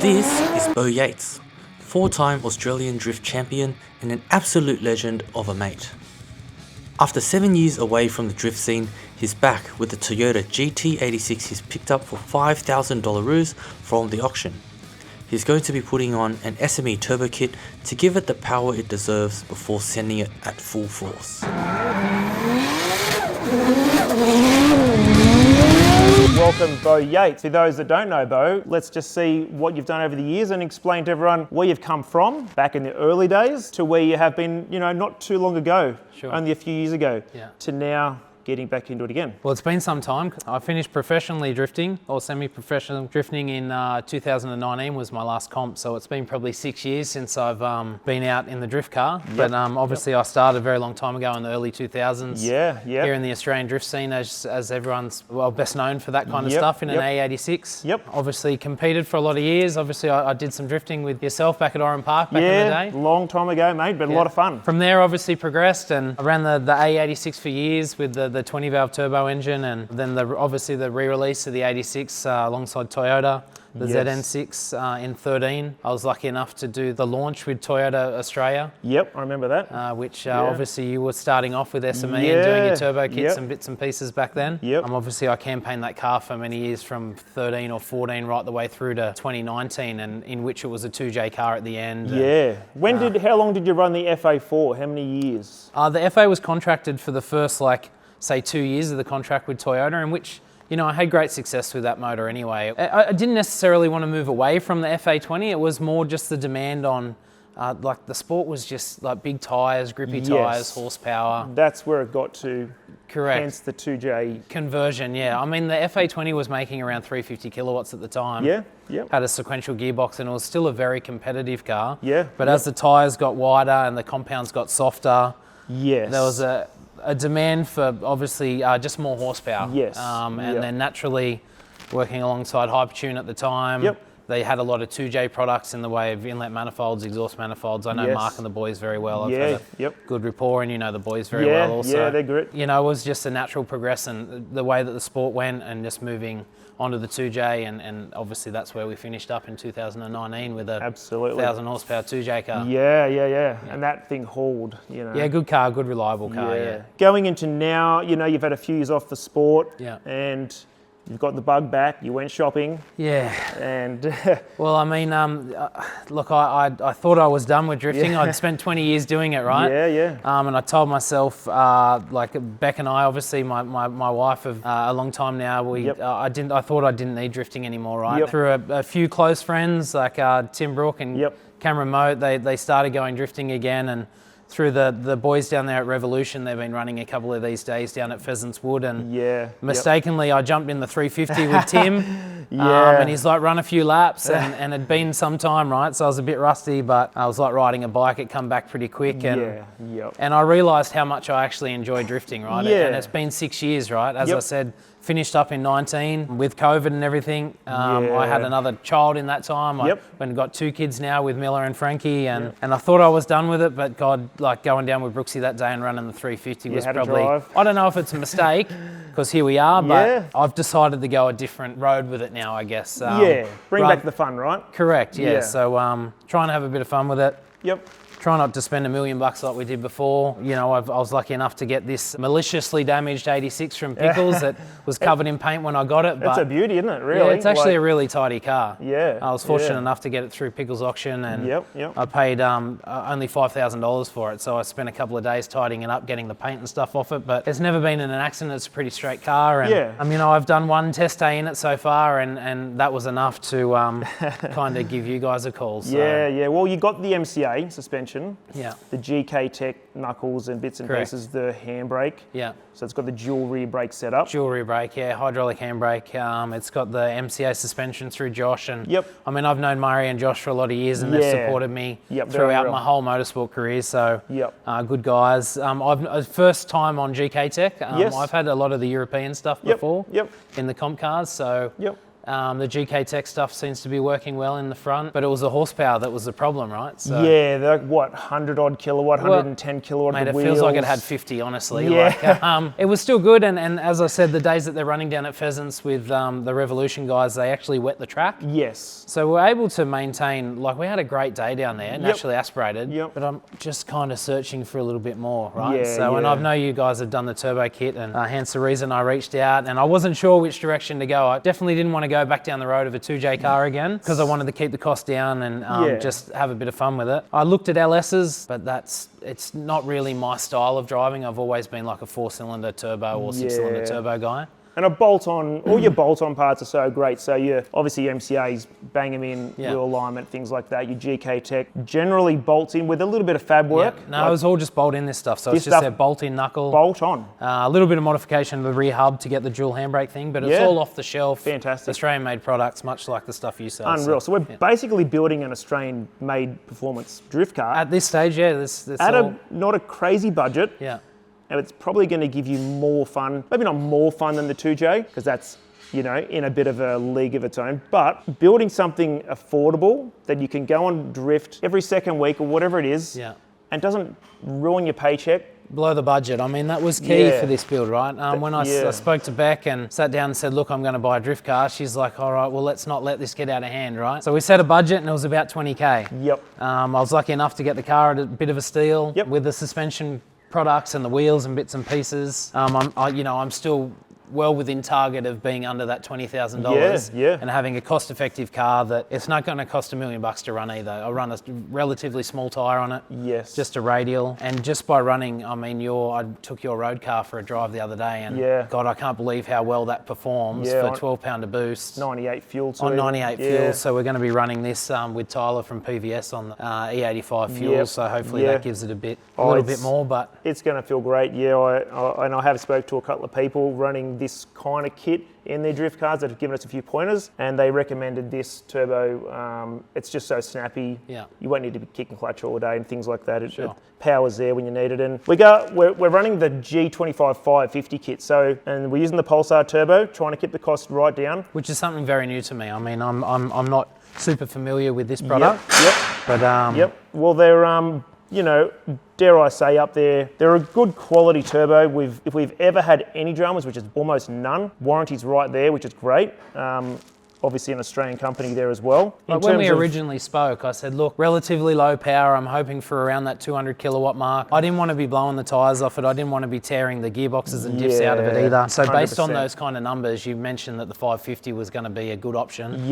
This is Beau Yates, 4-time Australian drift champion and an absolute legend of a mate. After 7 years away from the drift scene, he's back with the Toyota GT86 he's picked up for $5,000 from the auction. He's going to be putting on an SME turbo kit to give it the power it deserves before sending it at full force. Welcome, Beau Yates. For those that don't know Beau, let's just see what you've done over the years and explain to everyone where you've come from back in the early days to where you have been, not too long ago, only a few years ago, to now getting back into it again. Well, it's been some time. I finished professionally drifting, or semi-professional drifting in 2019 was my last comp, so it's been probably 6 years since I've been out in the drift car. But obviously I started a very long time ago in the early 2000s here in the Australian drift scene as everyone's best known for that kind of stuff in an A86. Obviously competed for a lot of years. Obviously I did some drifting with yourself back at Oran Park back in the day. Long time ago, mate, but a lot of fun. From there obviously progressed and I ran the A86 for years with the 20 valve turbo engine, and then obviously the re-release of the 86 alongside Toyota, the ZN6 in 13. I was lucky enough to do the launch with Toyota Australia. Yep, I remember that. Which obviously you were starting off with SME and doing your turbo kits and bits and pieces back then. Obviously I campaigned that car for many years from 13 or 14 right the way through to 2019, and in which it was a 2J car at the end. How long did you run the FA for? How many years? The FA was contracted for the first say 2 years of the contract with Toyota, in which I had great success with that motor anyway. I didn't necessarily want to move away from the FA20. It was more just the demand on, the sport was just like big tyres, grippy tyres, horsepower. That's where it got to. Correct. Hence the 2J. Conversion, I mean, the FA20 was making around 350 kilowatts at the time. Had a sequential gearbox and it was still a very competitive car. But as the tyres got wider and the compounds got softer, there was a demand for obviously just more horsepower. And then naturally working alongside Hypertune at the time, they had a lot of 2J products in the way of inlet manifolds, exhaust manifolds. I know Mark and the boys very well. I've had a good rapport, and the boys very well also. They're great. It was just a natural progression, the way that the sport went, and just moving onto the 2J, and obviously that's where we finished up in 2019 with a 1,000 horsepower 2J car. And that thing hauled, good car, good reliable car, Going into now, you've had a few years off the sport, and you've got the bug back, you went shopping. And well, I mean, look, I thought I was done with drifting. I'd spent 20 years doing it, right? And I told myself, Beck and I, obviously my wife of a long time now, I thought I didn't need drifting anymore, right? Through a few close friends like Tim Brook and Cameron Moat, they started going drifting again, and through the boys down there at Revolution, they've been running a couple of these days down at Pheasants Wood, and mistakenly I jumped in the 350 with Tim, and he's like, run a few laps, and it'd been some time, right? So I was a bit rusty, but I was like riding a bike, it come back pretty quick, and I realised how much I actually enjoy drifting, right? And it's been 6 years, right? As I said, finished up in 19 with COVID and everything. I had another child in that time. I've got 2 kids now with Miller and Frankie, and I thought I was done with it, but God, going down with Brooksy that day and running the 350 was probably, I don't know if it's a mistake, because here we are, but I've decided to go a different road with it now, I guess. Bring back the fun, right? Correct, so trying to have a bit of fun with it. Try not to spend $1 million like we did before. I was lucky enough to get this maliciously damaged 86 from Pickles that was covered in paint when I got it. It's a beauty, isn't it, really? Yeah, it's actually a really tidy car. I was fortunate enough to get it through Pickles auction, and I paid only $5,000 for it. So I spent a couple of days tidying it up, getting the paint and stuff off it. But it's never been in an accident. It's a pretty straight car. And, I've done one test day in it so far, and that was enough to kind of give you guys a call. So. Well, you got the MCA suspension. The GK Tech knuckles and bits and pieces, the handbrake. So it's got the dual rear brake setup. Dual rear brake, hydraulic handbrake. It's got the MCA suspension through Josh, and I mean, I've known Murray and Josh for a lot of years, and they've supported me throughout my whole motorsport career. So good guys. I've first time on GK Tech. I've had a lot of the European stuff before in the comp cars. So The GK Tech stuff seems to be working well in the front, but it was the horsepower that was the problem, right? So, yeah, they're what, 100 odd kilowatt, 110 kilowatt mate, the wheels. It feels like it had 50, honestly. Yeah. Like, it was still good, and as I said, the days that they're running down at Pheasants with the Revolution guys, they actually wet the track. Yes. So we're able to maintain, like we had a great day down there, naturally aspirated, but I'm just kind of searching for a little bit more, right? Yeah, so, and I know you guys have done the turbo kit, and hence the reason I reached out, and I wasn't sure which direction to go. I definitely didn't want to go back down the road of a 2J car again, because I wanted to keep the cost down and just have a bit of fun with it. I looked at LS's, but it's not really my style of driving. I've always been like a 4-cylinder turbo or 6-cylinder turbo guy. And a bolt-on, all your bolt-on parts are so great. So you obviously your MCAs, bang them in, wheel alignment, things like that. Your GK Tech generally bolts in with a little bit of fab work. Yeah. No, it was all just bolt in this stuff. So it's just a bolt in knuckle. Bolt on. A little bit of modification of the rear hub to get the dual handbrake thing, but it's all off the shelf. Fantastic. Australian-made products, much like the stuff you sell. Unreal. So we're basically building an Australian-made performance drift car. At this stage, this at not a crazy budget. Yeah. And it's probably going to give you more fun, maybe not more fun than the 2J, because that's, you know, in a bit of a league of its own, but building something affordable that you can go on drift every second week or whatever it is, and doesn't ruin your paycheck. Blow the budget. I mean, that was key for this build, right? When I spoke to Beck and sat down and said, look, I'm going to buy a drift car, she's like, all right, well, let's not let this get out of hand, right? So we set a budget and it was about 20K. Yep. I was lucky enough to get the car at a bit of a steal with the suspension products and the wheels and bits and pieces. I'm still well within target of being under that $20,000 and having a cost-effective car that it's not going to cost $1 million to run either. I run a relatively small tyre on it, just a radial, and just by running, I mean, I took your road car for a drive the other day, and God, I can't believe how well that performs for 12 pound of boost. 98 fuel too. On 98 fuel, so we're going to be running this with Tyler from PVS on the E85 fuel, so hopefully that gives it a little bit more. But it's going to feel great. And I have spoke to a couple of people running this kind of kit in their drift cars that have given us a few pointers, and they recommended this turbo. It's just so snappy. You won't need to be kicking clutch all day and things like that. It power's there when you need it. And we're running the G25-550 kit. And we're using the Pulsar turbo, trying to keep the cost right down. Which is something very new to me. I mean, I'm not super familiar with this product. But well, they're you know, dare I say, up there, they're a good quality turbo. If we've ever had any dramas, which is almost none, warranty's right there, which is great. Obviously an Australian company there as well. But when we originally spoke, I said, look, relatively low power. I'm hoping for around that 200 kilowatt mark. I didn't want to be blowing the tyres off it. I didn't want to be tearing the gearboxes and diffs out of it either. So 100%. Based on those kind of numbers, you mentioned that the 550 was going to be a good option.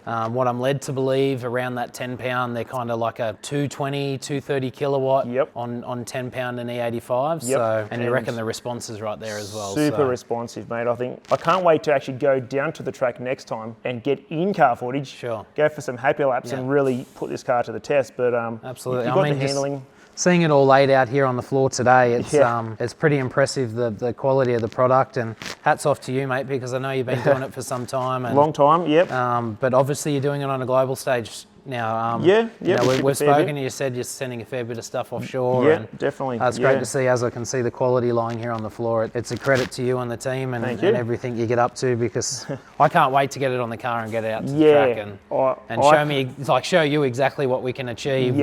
What I'm led to believe, around that 10 pound, they're kind of like a 220, 230 kilowatt on 10 pound and E85. So, and you reckon the response is right there as well. Super responsive, mate. I can't wait to actually go down to the track next time and get in-car footage, go for some happy laps and really put this car to the test. But absolutely, you've got the handling. Seeing it all laid out here on the floor today, it's pretty impressive, the quality of the product, and hats off to you, mate, because I know you've been doing it for some time. And, long time, but obviously you're doing it on a global stage now. We've spoken and you said you're sending a fair bit of stuff offshore. And definitely. It's great to see, as I can see the quality lying here on the floor. It's a credit to you and the team and everything you get up to, because I can't wait to get it on the car and get it out to the track and show you exactly what we can achieve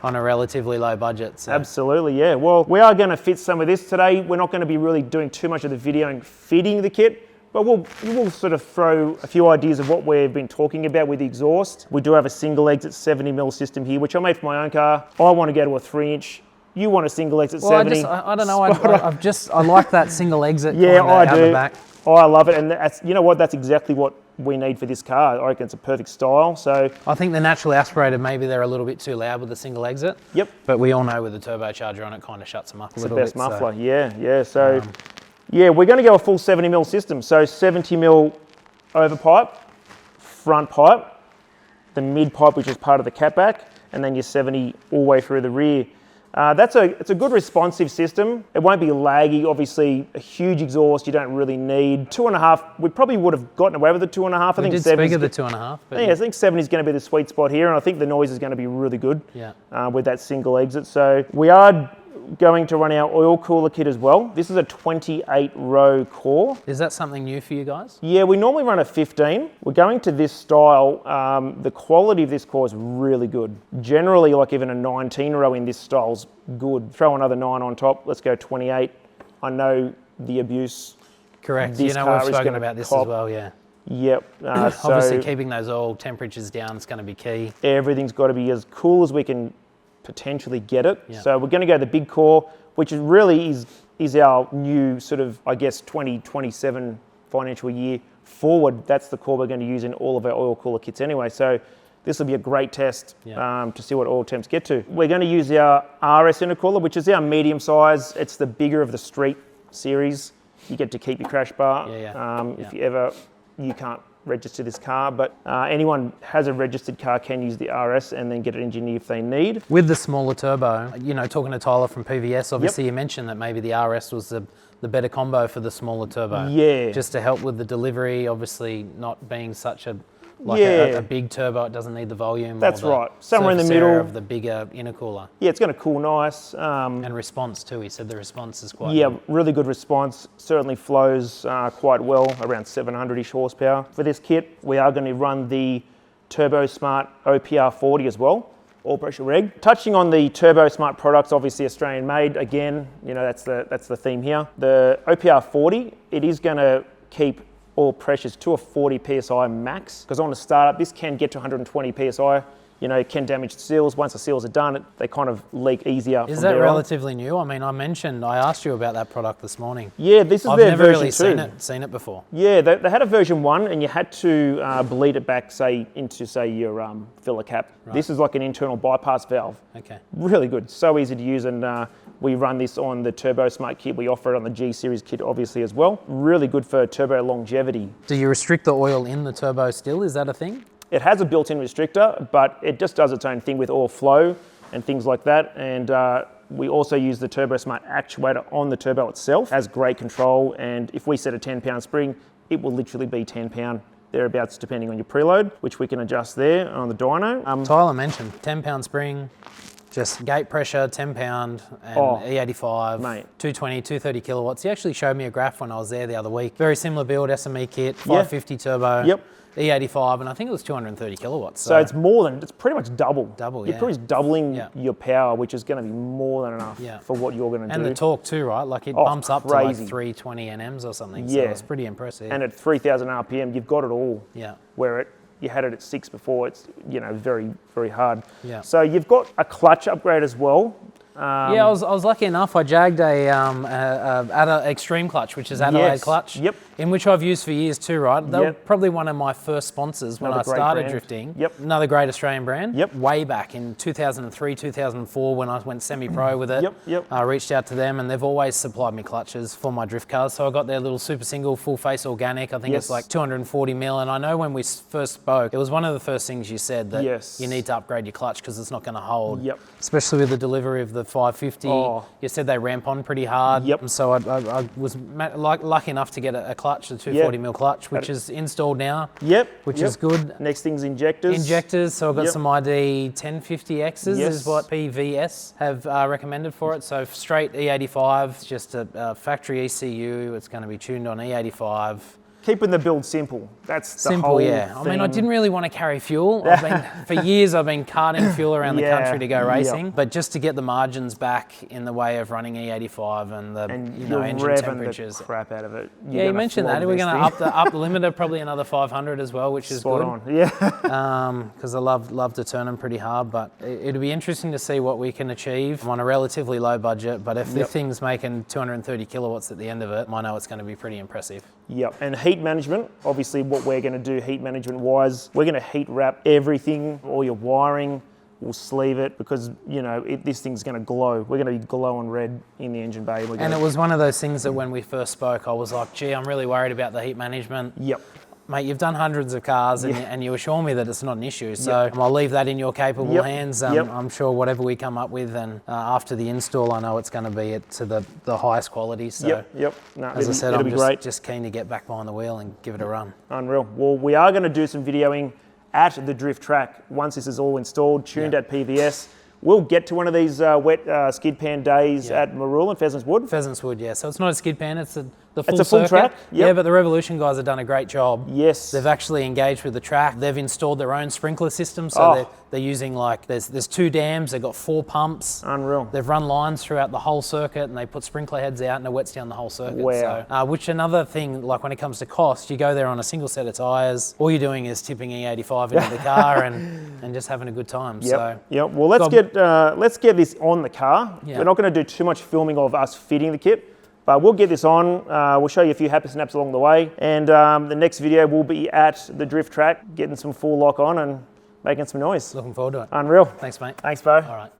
on a relatively low budget. So. Absolutely, yeah. Well, we are going to fit some of this today. We're not going to be really doing too much of the video and fitting the kit. But we'll sort of throw a few ideas of what we've been talking about with the exhaust. We do have a single exit 70mm system here, which I made for my own car. I want to go to a 3-inch. You want a single exit 70. I don't know. I like that single exit. I do. Back. Oh, I love it, and that's, you know what? That's exactly what we need for this car. I reckon it's a perfect style. So I think the naturally aspirated, maybe they're a little bit too loud with the single exit. But we all know with the turbocharger on it, kind of shuts them up a little bit. It's the best muffler. So. So we're going to go a full 70mm system. So 70mm overpipe, front pipe, the mid pipe, which is part of the catback, and then your 70 all the way through the rear. It's a good responsive system. It won't be laggy. Obviously, a huge exhaust you don't really need. 2.5. We probably would have gotten away with the 2.5. I think 7 speak of the 2.5. I think 7 is going to be the sweet spot here, and I think the noise is going to be really good. With that single exit. So we are going to run our oil cooler kit as well. This is a 28 row core. Is that something new for you guys? Yeah, we normally run a 15. We're going to this style. The quality of this core is really good. Generally, like even a 19 row in this style's good. Throw another 9 on top. Let's go 28. I know the abuse. Correct. You know, we've spoken about this as well, yeah. Yep. Obviously, keeping those oil temperatures down is going to be key. Everything's got to be as cool as we can potentially get it. Yeah. So we're going to go the big core, which really is our new sort of, I guess, 2027 financial year forward. That's the core we're going to use in all of our oil cooler kits anyway. So this will be a great test to see what oil temps get to. We're going to use our RS intercooler, which is our medium size. It's the bigger of the street series. You get to keep your crash bar. If you can't register this car, but anyone has a registered car can use the RS and then get it engineered if they need. With the smaller turbo, you know, talking to Tyler from PVS, obviously you mentioned that maybe the RS was the better combo for the smaller turbo. Yeah. Just to help with the delivery, obviously not being such a big turbo, it doesn't need the volume. That's right. Somewhere in the middle of the bigger intercooler. Yeah, it's going to cool nice. And response too. He said the response is quite good. Really good response. Certainly flows quite well, around 700-ish horsepower. For this kit, we are going to run the Turbo Smart OPR 40 as well. All pressure reg. Touching on the Turbo Smart products, obviously Australian made. Again, you know, that's the theme here. The OPR 40, it is going to keep all pressures to a 40 PSI max, because on a startup, this can get to 120 PSI. You know, it can damage the seals. Once the seals are done, they kind of leak easier. Is that relatively new? I mean, I asked you about that product this morning. Yeah, this is their version 2. I've never really seen it before. Yeah, they had a version 1 and you had to bleed it back, into your filler cap. Right. This is like an internal bypass valve. Okay. Really good, so easy to use, and we run this on the Turbo Smart kit. We offer it on the G Series kit, obviously, as well. Really good for turbo longevity. Do you restrict the oil in the turbo still? Is that a thing? It has a built-in restrictor, but it just does its own thing with oil flow and things like that. And we also use the Turbo Smart actuator on the turbo itself. It has great control, and if we set a 10-pound spring, it will literally be 10-pound thereabouts, depending on your preload, which we can adjust there on the dyno. Tyler mentioned 10-pound spring, just gate pressure, 10 pound, and E85, mate. 220, 230 kilowatts. He actually showed me a graph when I was there the other week. Very similar build, SME kit, 550 turbo. Yep. E85, and I think it was 230 kilowatts. So it's pretty much double. Double, You're pretty much doubling your power, which is going to be more than enough for what you're going to do. And the torque too, right? Like it bumps up to like 320 NMs or something, so it's pretty impressive. And at 3,000 RPM, you've got it all. Yeah. Where you had it at 6 before, it's, you know, very, very hard. Yeah. So you've got a clutch upgrade as well. I was lucky enough. I jagged a Extreme clutch, which is Adelaide clutch, in which I've used for years too, right? They were probably one of my first sponsors when I started drifting. Another great Australian brand. Way back in 2003, 2004, when I went semi-pro with it. I reached out to them, and they've always supplied me clutches for my drift cars. So I got their little super single, full face organic. I think it's like 240 mil. And I know when we first spoke, it was one of the first things you said that you need to upgrade your clutch because it's not going to hold. Especially with the delivery of the 550. You said they ramp on pretty hard. So I was lucky enough to get a clutch, a 240 mil clutch, which is installed now. Which is good. Next thing's injectors. Injectors. So I've got some ID 1050Xs is what PVS have recommended for it. So straight E85, just a factory ECU. It's going to be tuned on E85. Keeping the build simple. That's the simple, whole thing. I mean, I didn't really want to carry fuel. For years, I've been carting fuel around the country to go racing, but just to get the margins back in the way of running E85 and the engine temperatures. The crap out of it. You mentioned that. We're going to up the limiter probably another 500 as well, which is good. On. Because I love to turn them pretty hard, but it'll be interesting to see what we can achieve on a relatively low budget. But if the thing's making 230 kilowatts at the end of it, I know it's going to be pretty impressive. And heat management, obviously what we're going to do heat management wise, we're going to heat wrap everything, all your wiring, we'll sleeve it because, you know, this thing's going to glow. We're going to be glowing red in the engine bay. And it was one of those things that when we first spoke, I was like, gee, I'm really worried about the heat management. Mate, you've done hundreds of cars and you assure me that it's not an issue. So I'll leave that in your capable hands. I'm sure whatever we come up with, and after the install, I know it's going to be to the highest quality. So No, as I said, I'm just keen to get back behind the wheel and give it a run. Unreal. Well, we are going to do some videoing at the drift track once this is all installed, tuned at PVS. We'll get to one of these wet skid pan days at Marul and Pheasants Wood. Pheasants Wood, yeah. So it's not a skid pan, it's the full It's a full circuit. track. Yep. Yeah, but the Revolution guys have done a great job. Yes. They've actually engaged with the track. They've installed their own sprinkler system. So they're using like, there's 2 dams, they've got 4 pumps. Unreal. They've run lines throughout the whole circuit and they put sprinkler heads out and it wets down the whole circuit. Wow. So, which another thing, like when it comes to cost, you go there on a single set of tyres, all you're doing is tipping E85 into the car and just having a good time. Yep. Well, let's get this on the car. Yep. We're not going to do too much filming of us fitting the kit, but we'll get this on. We'll show you a few happy snaps along the way, and the next video will be at the drift track, getting some full lock on and making some noise. Looking forward to it. Unreal. Thanks, mate. Thanks, Beau. All right.